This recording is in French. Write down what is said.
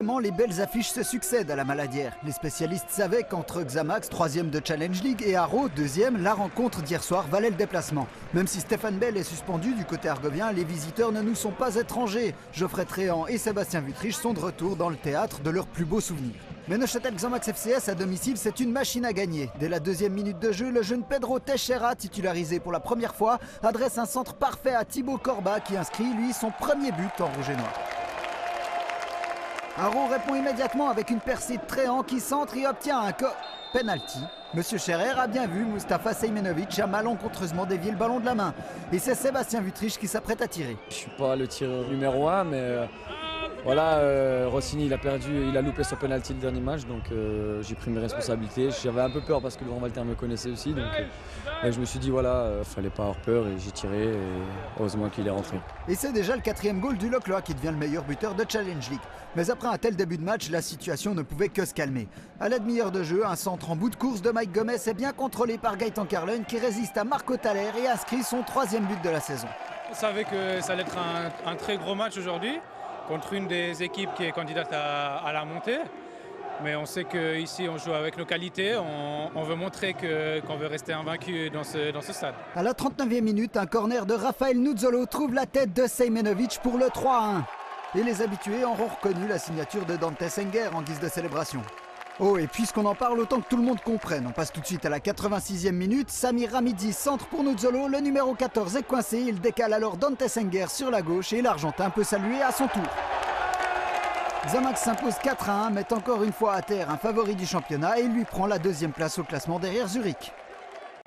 Les belles affiches se succèdent à la Maladière. Les spécialistes savaient qu'entre Xamax, 3e de Challenge League, et Haro, 2e, la rencontre d'hier soir valait le déplacement. Même si Stéphane Bell est suspendu du côté argovien, les visiteurs ne nous sont pas étrangers. Geoffrey Tréant et Sébastien Wüttrich sont de retour dans le théâtre de leurs plus beaux souvenirs. Mais Neuchâtel Xamax FCS à domicile, c'est une machine à gagner. Dès la 2e minute de jeu, le jeune Pedro Teixeira, titularisé pour la première fois, adresse un centre parfait à Thibaut Corba qui inscrit, lui, son premier but en rouge et noir. Haro répond immédiatement avec une percée de Tréant qui centre et obtient un penalty. Monsieur Scherer a bien vu Mustafa Seymenovic a malencontreusement dévié le ballon de la main. Et c'est Sébastien Wüttrich qui s'apprête à tirer. Je suis pas le tireur numéro 1, mais voilà, Rossini il a loupé son penalty le dernier match, donc j'ai pris mes responsabilités. J'avais un peu peur parce que le Grand Walter me connaissait aussi, donc je me suis dit voilà, fallait pas avoir peur et j'ai tiré et heureusement qu'il est rentré. Et c'est déjà le 4e goal du Lochloa qui devient le meilleur buteur de Challenge League. Mais après un tel début de match, la situation ne pouvait que se calmer. À la demi-heure de jeu, un centre en bout de course de Mike Gomez est bien contrôlé par Gaëtan Carlin qui résiste à Marco Thaler et inscrit son 3e but de la saison. On savait que ça allait être un très gros match aujourd'hui contre une des équipes qui est candidate à la montée. Mais on sait qu'ici on joue avec nos qualités, on veut montrer qu'on veut rester invaincu dans ce stade. À la 39e minute, un corner de Raphaël Nuzzolo trouve la tête de Seymenovic pour le 3-1. Et les habitués auront reconnu la signature de Dante Senger en guise de célébration. Oh, et puisqu'on en parle, autant que tout le monde comprenne, on passe tout de suite à la 86e minute. Samir Ramidzi centre pour Nuzzolo, le numéro 14 est coincé, il décale alors Dante Senger sur la gauche et l'Argentin peut saluer à son tour. Xamax s'impose 4-1, met encore une fois à terre un favori du championnat et lui prend la 2e place au classement derrière Zurich.